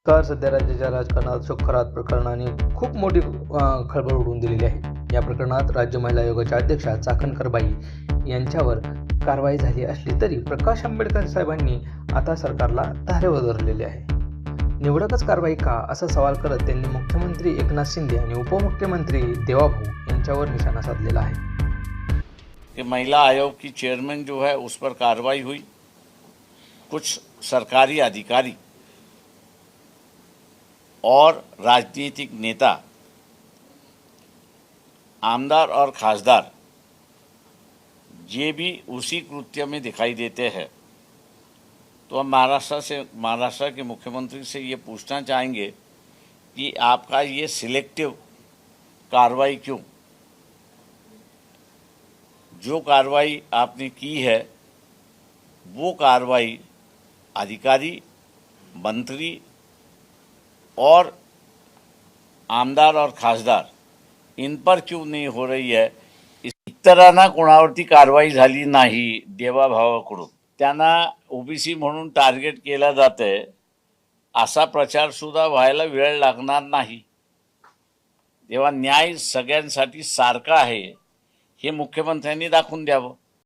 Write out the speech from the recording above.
तर सध्या राज्याच्या राजकारणात अशोक खरात प्रकरणाने खूप मोठी खळबळ उडवून दिलेली आहे. या प्रकरणात राज्य महिला आयोगाच्या अध्यक्षा चाकणकरबाई यांच्यावर कारवाई झाली असली तरी प्रकाश आंबेडकर साहेबांनी आता सरकारला धारेवर धरलेले आहे. निवडकच कारवाई का, असा सवाल करत त्यांनी मुख्यमंत्री एकनाथ शिंदे आणि उपमुख्यमंत्री देवाभाऊ यांच्यावर निशाणा साधलेला आहे. कि महिला आयोग की चेयरमैन जो है उस पर कार्रवाई हुई। कुछ सरकारी अधिकारी और राजनीतिक नेता, आमदार और खासदार ये भी उसी कृत्य में दिखाई देते हैं। तो हम महाराष्ट्र के मुख्यमंत्री से ये पूछना चाहेंगे कि आपका ये सिलेक्टिव कार्रवाई क्यों? जो कार्रवाई आपने की है वो कार्रवाई अधिकारी, मंत्री और आमदार और खासदार इन पर क्यों नहीं हो रही है? इस तरह कोणावरती कारवाई झाली नाही देवाभावाकडून, त्यांना ओबीसी म्हणून टार्गेट केला जाते असा प्रचार सुद्धा व्हायला वेळ लागणार नाही। तेव्हा न्याय सगळ्यांसाठी सारखा आहे हे मुख्यमंत्र्यांनी दाखवून द्यावं।